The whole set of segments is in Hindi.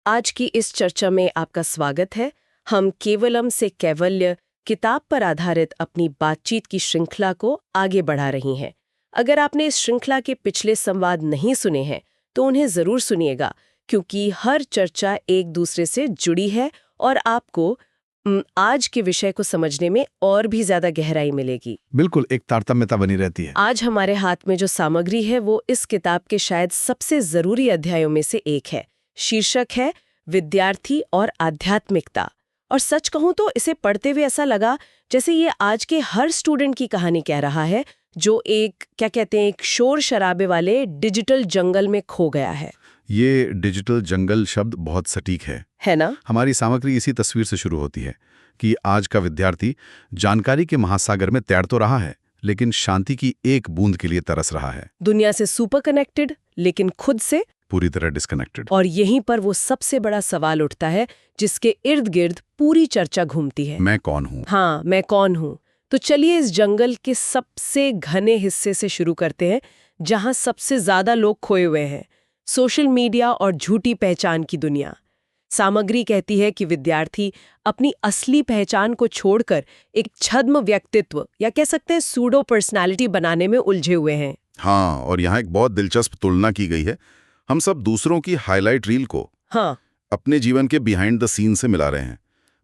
आज की इस चर्चा में आपका स्वागत है। हम केवलम से कैवल्य किताब पर आधारित अपनी बातचीत की श्रृंखला को आगे बढ़ा रही हैं। अगर आपने इस श्रृंखला के पिछले संवाद नहीं सुने हैं तो उन्हें जरूर सुनिएगा, क्योंकि हर चर्चा एक दूसरे से जुड़ी है और आपको आज के विषय को समझने में और भी ज्यादा गहराई मिलेगी। बिल्कुल, एक तारतम्यता बनी रहती है। आज हमारे हाथ में जो सामग्री है वो इस किताब के शायद सबसे जरूरी अध्यायों में से एक है। शीर्षक है विद्यार्थी और आध्यात्मिकता। और सच कहूं तो इसे पढ़ते हुए ऐसा लगा जैसे ये आज के हर स्टूडेंट की कहानी कह रहा है जो एक शोर शराबे वाले डिजिटल जंगल में खो गया है। ये डिजिटल जंगल शब्द बहुत सटीक है ना? हमारी सामग्री इसी तस्वीर से शुरू होती है कि आज का विद्यार्थी जानकारी के महासागर में तैर तो रहा है, लेकिन शांति की एक बूंद के लिए तरस रहा है। दुनिया से सुपर कनेक्टेड, लेकिन खुद से पूरी तरह डिस्कनेक्टेड। और यहीं पर वो सबसे बड़ा सवाल उठता है जिसके इर्द गिर्द पूरी चर्चा घूमती है। मैं कौन हूँ? हाँ, मैं कौन हूँ। तो चलिए इस जंगल के सबसे घने हिस्से से शुरू करते हैं, जहां सबसे ज्यादा लोग खोए हुए हैं, सोशल मीडिया और झूठी पहचान की दुनिया। सामग्री कहती है कि विद्यार्थी अपनी असली पहचान को छोड़कर एक छद्म व्यक्तित्व या कह सकते हैं सूडो पर्सनालिटी बनाने में उलझे हुए हैं। हाँ, और यहाँ एक बहुत दिलचस्प तुलना की गई है। हम सब दूसरों की हाईलाइट रील को अपने जीवन के बिहाइंड द सीन से मिला रहे हैं।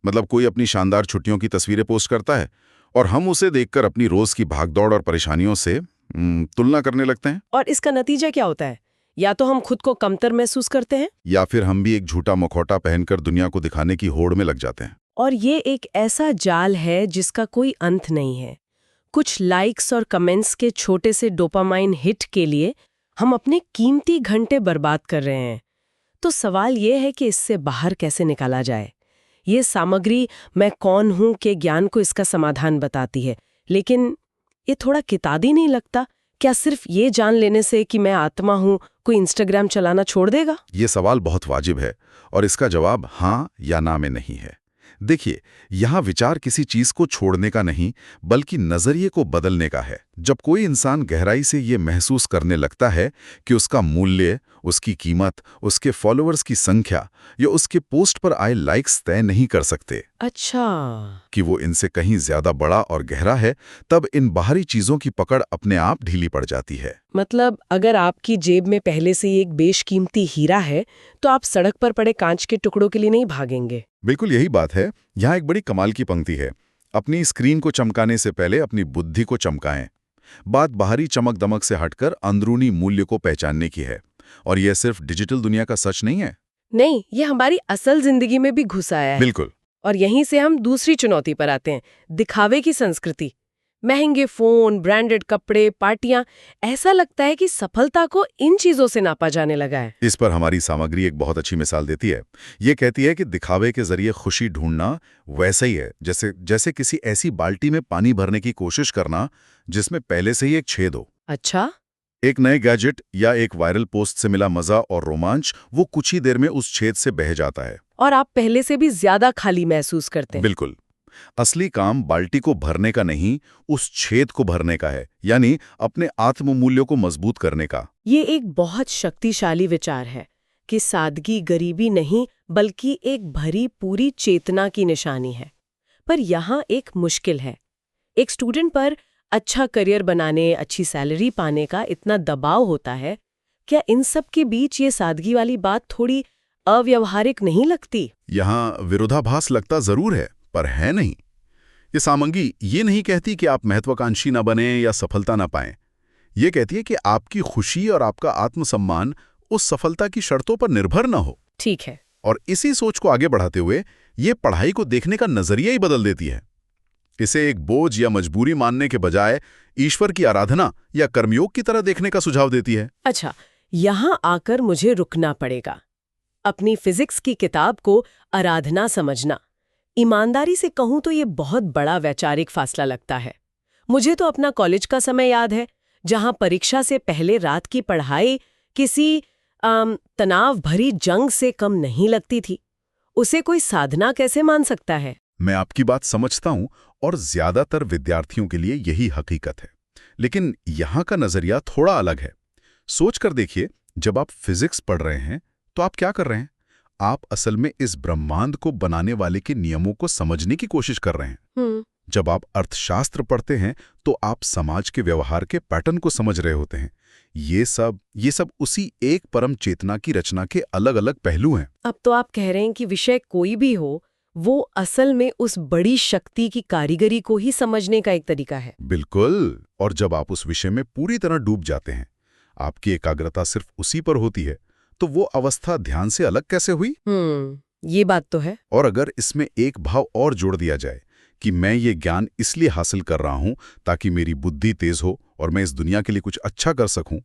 मतलब कोई अपनी शानदार छुट्टियों की तस्वीरें पोस्ट करता है और हम उसे देखकर अपनी रोज की भागदौड़ और परेशानियों से तुलना करने लगते हैं। और इसका नतीजा क्या होता है? या तो हम खुद को कमतर महसूस करते हैं, या फिर हम भी एक झूठा मुखौटा पहनकर दुनिया को दिखाने की होड़ में लग जाते हैं। और ये एक ऐसा जाल है जिसका कोई अंत नहीं है। कुछ लाइक्स और कमेंट्स के छोटे से डोपामाइन हिट के लिए हम अपने कीमती घंटे बर्बाद कर रहे हैं। तो सवाल ये है कि इससे बाहर कैसे निकाला जाए। ये सामग्री मैं कौन हूं के ज्ञान को इसका समाधान बताती है, लेकिन ये थोड़ा किताबी नहीं लगता? क्या सिर्फ ये जान लेने से कि मैं आत्मा हूं कोई इंस्टाग्राम चलाना छोड़ देगा? ये सवाल बहुत वाजिब है और इसका जवाब हाँ या ना में नहीं है। देखिए, यहाँ विचार किसी चीज को छोड़ने का नहीं, बल्कि नजरिए को बदलने का है। जब कोई इंसान गहराई से ये महसूस करने लगता है कि उसका मूल्य, उसकी कीमत, उसके फॉलोअर्स की संख्या या उसके पोस्ट पर आए लाइक्स तय नहीं कर सकते, कि वो इनसे कहीं ज्यादा बड़ा और गहरा है, तब इन बाहरी चीजों की पकड़ अपने आप ढीली पड़ जाती है। मतलब अगर आपकी जेब में पहले से ही एक बेशकीमती हीरा है तो आप सड़क पर पड़े कांच के टुकड़ों के लिए नहीं भागेंगे। बिल्कुल यही बात है। यहाँ एक बड़ी कमाल की पंक्ति है, अपनी स्क्रीन को चमकाने से पहले अपनी बुद्धि को चमकाएं। बात बाहरी चमक दमक से हटकर अंदरूनी मूल्य को पहचानने की है। और यह सिर्फ डिजिटल दुनिया का सच नहीं है। नहीं, ये हमारी असल जिंदगी में भी घुस आया है। बिल्कुल। और यहीं से हम दूसरी चुनौती पर आते हैं, दिखावे की संस्कृति। महंगे फोन, ब्रांडेड कपड़े, पार्टियां, ऐसा लगता है कि सफलता को इन चीजों से नापा जाने लगा है। इस पर हमारी सामग्री एक बहुत अच्छी मिसाल देती है। ये कहती है कि दिखावे के जरिए खुशी ढूंढना वैसा ही है जैसे किसी ऐसी बाल्टी में पानी भरने की कोशिश करना जिसमें पहले से ही एक छेद हो। अच्छा। एक नए गैजेट या एक वायरल पोस्ट से मिला मजा और रोमांच वो कुछ ही देर में उस छेद से बह जाता है और आप पहले से भी ज्यादा खाली महसूस करते हैं। बिल्कुल। असली काम बाल्टी को भरने का नहीं, उस छेद को भरने का है, यानी अपने आत्ममूल्यों को मजबूत करने का। ये एक बहुत शक्तिशाली विचार है कि सादगी गरीबी नहीं, बल्कि एक भरी पूरी चेतना की निशानी है। पर यहाँ एक मुश्किल है। एक स्टूडेंट पर अच्छा करियर बनाने, अच्छी सैलरी पाने का इतना दबाव होता है, क्या इन सब के बीच ये सादगी वाली बात थोड़ी अव्यवहारिक नहीं लगती? यहाँ विरोधाभास लगता जरूर है, पर है नहीं। ये सामग्री ये नहीं कहती कि आप महत्वाकांक्षी न बने या सफलता न पाएं। ये कहती है कि आपकी खुशी और आपका आत्मसम्मान उस सफलता की शर्तों पर निर्भर न हो। ठीक है। और इसी सोच को आगे बढ़ाते हुए ये पढ़ाई को देखने का नजरिया ही बदल देती है। इसे एक बोझ या मजबूरी मानने के बजाय ईश्वर की आराधना या कर्मयोग की तरह देखने का सुझाव देती है। अच्छा, यहाँ आकर मुझे रुकना पड़ेगा। अपनी फिजिक्स की किताब को आराधना समझना, ईमानदारी से कहूं तो ये बहुत बड़ा वैचारिक फासला लगता है। मुझे तो अपना कॉलेज का समय याद है, जहां परीक्षा से पहले रात की पढ़ाई किसी तनाव भरी जंग से कम नहीं लगती थी। उसे कोई साधना कैसे मान सकता है? मैं आपकी बात समझता हूं और ज्यादातर विद्यार्थियों के लिए यही हकीकत है। लेकिन यहां का नजरिया थोड़ा अलग है। सोच कर देखिए, जब आप फिजिक्स पढ़ रहे हैं तो आप क्या कर रहे हैं? आप असल में इस ब्रह्मांड को बनाने वाले के नियमों को समझने की कोशिश कर रहे हैं। जब आप अर्थशास्त्र पढ़ते हैं तो आप समाज के व्यवहार के पैटर्न को समझ रहे होते हैं। ये सब उसी एक परम चेतना की रचना के अलग अलग पहलू हैं। अब तो आप कह रहे हैं कि विषय कोई भी हो, वो असल में उस बड़ी शक्ति की कारीगरी को ही समझने का एक तरीका है। बिल्कुल। और जब आप उस विषय में पूरी तरह डूब जाते हैं, आपकी एकाग्रता सिर्फ उसी पर होती है, तो वो अवस्था ध्यान से अलग कैसे हुई? ये बात तो है। और अगर इसमें एक भाव और जोड़ दिया जाए कि मैं ये ज्ञान इसलिए हासिल कर रहा हूं ताकि मेरी बुद्धि तेज हो और मैं इस दुनिया के लिए कुछ अच्छा कर सकूं,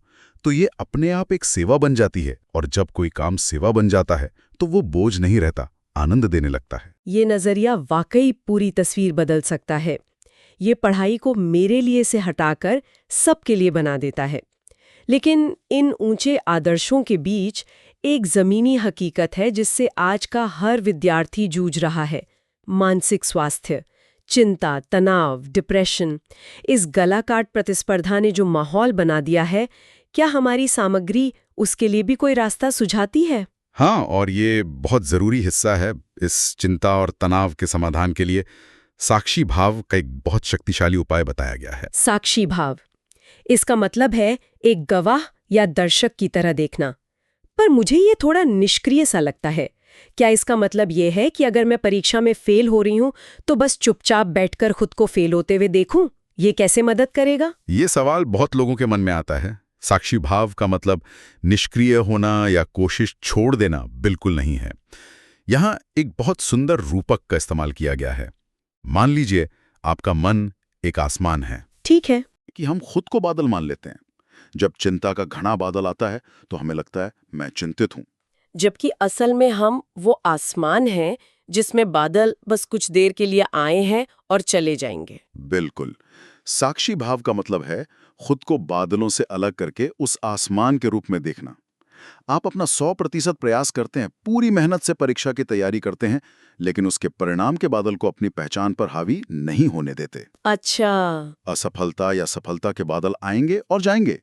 तो ये अपने आप एक सेवा बन जाती है। और जब कोई काम सेवा बन जाता है तो वो बोझ नहीं रहता, आनंद देने लगता है। ये नजरिया वाकई पूरी तस्वीर बदल सकता है। ये पढ़ाई को मेरे लिए से हटाकर सबके लिए बना देता है। लेकिन इन ऊंचे आदर्शों के बीच एक जमीनी हकीकत है जिससे आज का हर विद्यार्थी जूझ रहा है: मानसिक स्वास्थ्य, चिंता, तनाव, डिप्रेशन। इस गलाकाट प्रतिस्पर्धा ने जो माहौल बना दिया है, क्या हमारी सामग्री उसके लिए भी कोई रास्ता सुझाती है? हाँ, और ये बहुत जरूरी हिस्सा है। इस चिंता और तनाव के समाधान के लिए साक्षी भाव का एक बहुत शक्तिशाली उपाय बताया गया है। साक्षी भाव, इसका मतलब है एक गवाह या दर्शक की तरह देखना। पर मुझे ये थोड़ा निष्क्रिय सा लगता है। क्या इसका मतलब ये है कि अगर मैं परीक्षा में फेल हो रही हूं तो बस चुपचाप बैठकर खुद को फेल होते हुए देखूं? ये कैसे मदद करेगा? ये सवाल बहुत लोगों के मन में आता है। साक्षी भाव का मतलब निष्क्रिय होना या कोशिश छोड़ देना बिल्कुल नहीं है। यहाँ एक बहुत सुंदर रूपक का इस्तेमाल किया गया है। मान लीजिए आपका मन एक आसमान है। ठीक है। कि हम खुद को बादल मान लेते हैं। जब चिंता का घना बादल आता है तो हमें लगता है मैं चिंतित हूं, जबकि असल में हम वो आसमान हैं जिसमें बादल बस कुछ देर के लिए आए हैं और चले जाएंगे। बिल्कुल। साक्षी भाव का मतलब है खुद को बादलों से अलग करके उस आसमान के रूप में देखना। आप अपना 100% प्रयास करते हैं, पूरी मेहनत से परीक्षा की तैयारी करते हैं, लेकिन उसके परिणाम के बादल को अपनी पहचान पर हावी नहीं होने देते। अच्छा। असफलता या सफलता के बादल आएंगे और जाएंगे,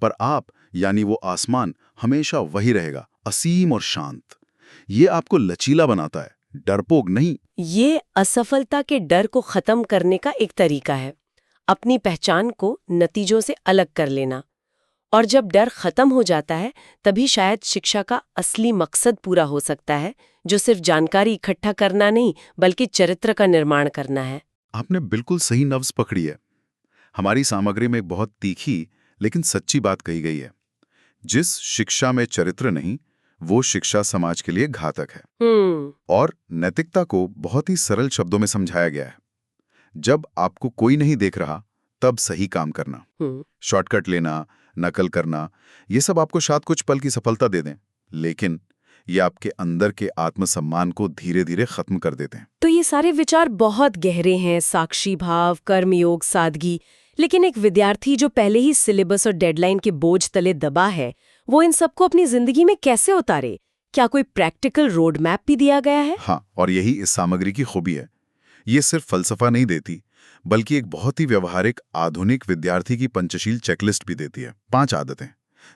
पर आप यानी वो आसमान हमेशा वही रहेगा, असीम और शांत। ये आपको लचीला बनाता है, डरपोक नहीं। ये असफलता के डर को खत्म करने का एक तरीका है, अपनी पहचान को नतीजों से अलग कर लेना। और जब डर खत्म हो जाता है तभी शायद शिक्षा का असली मकसद पूरा हो सकता है, जो सिर्फ जानकारी इकट्ठा करना नहीं बल्कि चरित्र का निर्माण करना है। आपने बिल्कुल सही नब्ज पकड़ी है। हमारी सामग्री में एक बहुत तीखी लेकिन सच्ची बात कही गई है। जिस शिक्षा में चरित्र नहीं, वो शिक्षा समाज के लिए घातक है। और नैतिकता को बहुत ही सरल शब्दों में समझाया गया है। जब आपको कोई नहीं देख रहा तब सही काम करना, शॉर्टकट लेना, नकल करना, ये सब आपको शायद कुछ पल की सफलता दे दें, लेकिन ये आपके अंदर के आत्मसम्मान को धीरे धीरे खत्म कर देते हैं। तो ये सारे विचार बहुत गहरे हैं, साक्षी भाव, कर्मयोग, सादगी। लेकिन एक विद्यार्थी जो पहले ही सिलेबस और डेडलाइन के बोझ तले दबा है, वो इन सबको अपनी जिंदगी में कैसे उतारे? क्या कोई प्रैक्टिकल रोड मैप भी दिया गया है? हाँ, और यही इस सामग्री की खूबी है। ये सिर्फ फलसफा नहीं देती, बल्कि एक बहुत ही व्यवहारिक आधुनिक विद्यार्थी की पंचशील चेकलिस्ट भी देती है। 5 आदतें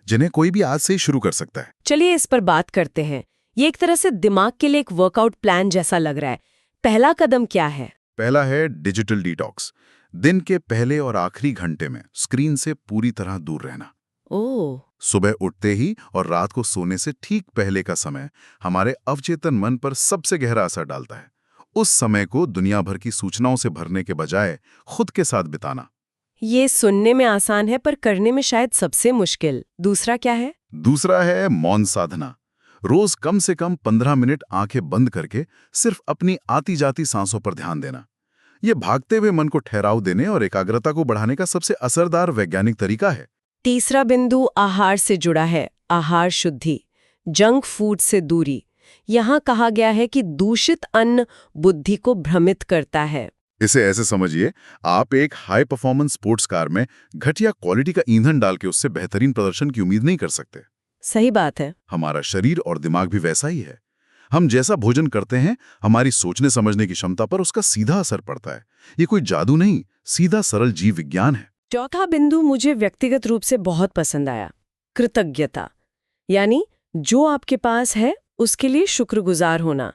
जिन्हें कोई भी आज से ही शुरू कर सकता है। चलिए इस पर बात करते हैं। ये एक तरह से दिमाग के लिए एक वर्कआउट प्लान जैसा लग रहा है। पहला कदम क्या है? पहला है डिजिटल डिटॉक्स। दिन के पहले और आखिरी घंटे में स्क्रीन से पूरी तरह दूर रहना। ओह। सुबह उठते ही और रात को सोने से ठीक पहले का समय हमारे अवचेतन मन पर सबसे गहरा असर डालता है। उस समय को दुनिया भर की सूचनाओं से भरने के बजाय खुद के साथ बिताना। ये सुनने में आसान है पर करने में शायद सबसे मुश्किल। दूसरा क्या है? दूसरा है मौन साधना। रोज कम से कम 15 मिनट आंखें बंद करके सिर्फ अपनी आती जाती सांसों पर ध्यान देना। ये भागते हुए मन को ठहराव देने और एकाग्रता को बढ़ाने का सबसे असरदार वैज्ञानिक तरीका है। तीसरा बिंदु आहार से जुड़ा है, आहार शुद्धि, जंक फूड से दूरी। यहाँ कहा गया है कि दूषित अन्न बुद्धि को भ्रमित करता है। इसे ऐसे समझिए, आप एक हाई परफॉर्मेंस स्पोर्ट्स कार में घटिया क्वालिटी का ईंधन डाल के उससे बेहतरीन प्रदर्शन की उम्मीद नहीं कर सकते। सही बात है। हमारा शरीर और दिमाग भी वैसा ही है। हम जैसा भोजन करते हैं, हमारी सोचने समझने की क्षमता पर उसका सीधा असर पड़ता है। ये कोई जादू नहीं, सीधा सरल जीव विज्ञान है। चौथा बिंदु मुझे व्यक्तिगत रूप से बहुत पसंद आया, कृतज्ञता। यानी जो आपके पास है उसके लिए शुक्रगुजार होना।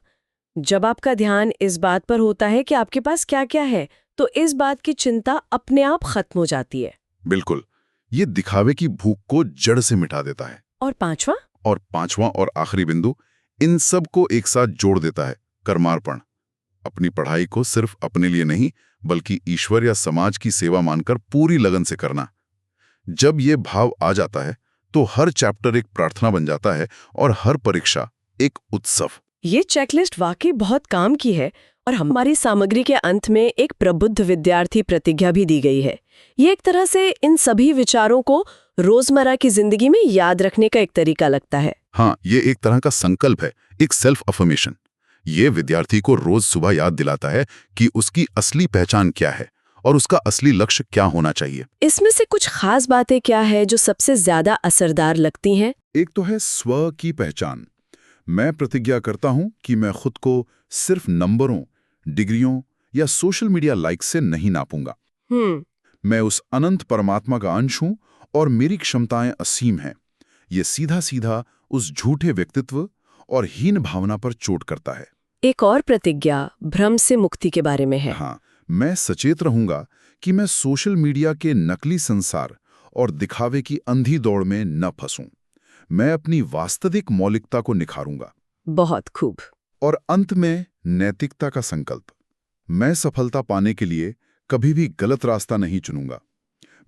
जब आपका ध्यान इस बात पर होता है कि आपके पास क्या क्या है, तो इस बात की चिंता अपने आप खत्म हो जाती है। बिल्कुल, ये दिखावे की भूख को जड़ से मिटा देता है। और पांचवा? और पांचवा और आखिरी बिंदु इन सब को एक साथ जोड़ देता है, कर्मार्पण। अपनी पढ़ाई को सिर्फ अपने लिए नहीं, बल्कि ईश्वर या समाज की सेवा मानकर पूरी लगन से करना। जब ये भाव आ जाता है तो हर चैप्टर एक प्रार्थना बन जाता है और हर परीक्षा एक उत्सव। ये चेकलिस्ट वाकई बहुत काम की है और हमारी सामग्री के अंत में एक प्रबुद्ध विद्यार्थी प्रतिज्ञा भी दी गई है। ये एक तरह से इन सभी विचारों को रोजमर्रा की जिंदगी में याद रखने का एक तरीका लगता है। हाँ, ये एक तरह का संकल्प है, एक सेल्फ अफर्मेशन। ये विद्यार्थी को रोज सुबह याद दिलाता है कि उसकी असली पहचान क्या है और उसका असली लक्ष्य क्या होना चाहिए। इसमें से कुछ खास बातें क्या है जो सबसे ज्यादा असरदार लगती हैं? एक तो है स्व की पहचान। मैं प्रतिज्ञा करता हूं कि मैं खुद को सिर्फ नंबरों, डिग्रियों या सोशल मीडिया लाइक से नहीं नापूंगा। मैं उस अनंत परमात्मा का अंश हूं और मेरी क्षमताएं असीम हैं। ये सीधा सीधा उस झूठे व्यक्तित्व और हीन भावना पर चोट करता है। एक और प्रतिज्ञा भ्रम से मुक्ति के बारे में है। हाँ, मैं सचेत रहूंगा कि मैं सोशल मीडिया के नकली संसार और दिखावे की अंधी दौड़ में न फंसूं। मैं अपनी वास्तविक मौलिकता को निखारूंगा। बहुत खूब। और अंत में नैतिकता का संकल्प। मैं सफलता पाने के लिए कभी भी गलत रास्ता नहीं चुनूंगा।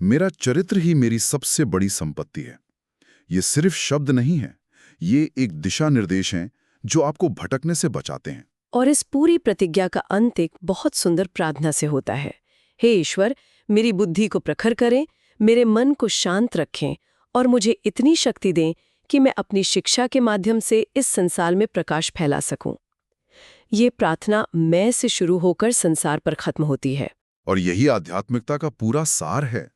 मेरा चरित्र ही मेरी सबसे बड़ी संपत्ति है। ये सिर्फ शब्द नहीं है, ये एक दिशा निर्देश हैं जो आपको भटकने से बचाते हैं। और इस पूरी प्रतिज्ञा का अंत एक बहुत सुंदर प्रार्थना से होता है। हे ईश्वर, मेरी बुद्धि को प्रखर करें, मेरे मन को शांत रखें और मुझे इतनी शक्ति दें कि मैं अपनी शिक्षा के माध्यम से इस संसार में प्रकाश फैला सकूं। ये प्रार्थना मैं से शुरू होकर संसार पर खत्म होती है। और यही आध्यात्मिकता का पूरा सार है,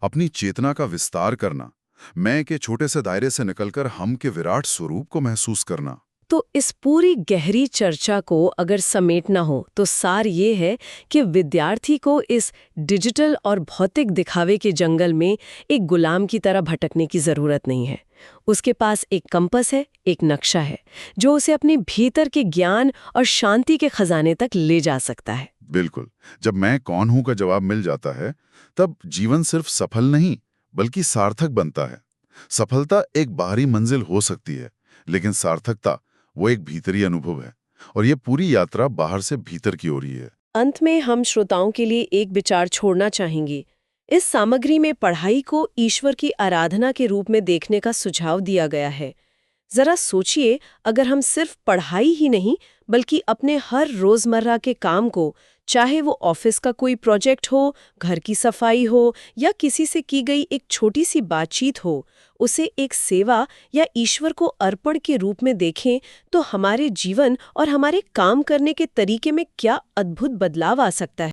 अपनी चेतना का विस्तार करना, मैं के छोटे से दायरे से निकलकर हम के विराट स्वरूप को महसूस करना। तो इस पूरी गहरी चर्चा को अगर समेटना हो तो सार ये है कि विद्यार्थी को इस डिजिटल और भौतिक दिखावे के जंगल में एक गुलाम की तरह भटकने की जरूरत नहीं है। उसके पास एक कंपस है, एक नक्शा है, जो उसे अपने भीतर के ज्ञान और शांति के खजाने तक ले जा सकता है। बिल्कुल, जब मैं कौन हूं का जवाब मिल जाता है, तब जीवन सिर्फ सफल नहीं बल्कि सार्थक बनता है। सफलता एक बाहरी मंजिल हो सकती है, लेकिन सार्थकता वो एक भीतरी अनुभव है, और ये पूरी यात्रा बाहर से भीतर की ओर ही है। अंत में हम श्रोताओं के लिए एक विचार छोड़ना चाहेंगे। इस सामग्री में पढ़ाई को ईश्वर की आराधना के रूप में देखने का सुझाव दिया गया है। जरा सोचिए, अगर हम सिर्फ पढ़ाई ही नहीं बल्कि अपने हर रोजमर्रा के काम को, चाहे वो ऑफिस का कोई प्रोजेक्ट हो, घर की सफाई हो या किसी से की गई एक छोटी सी बातचीत हो, उसे एक सेवा या ईश्वर को अर्पण के रूप में देखें, तो हमारे जीवन और हमारे काम करने के तरीके में क्या अद्भुत बदलाव आ सकता है।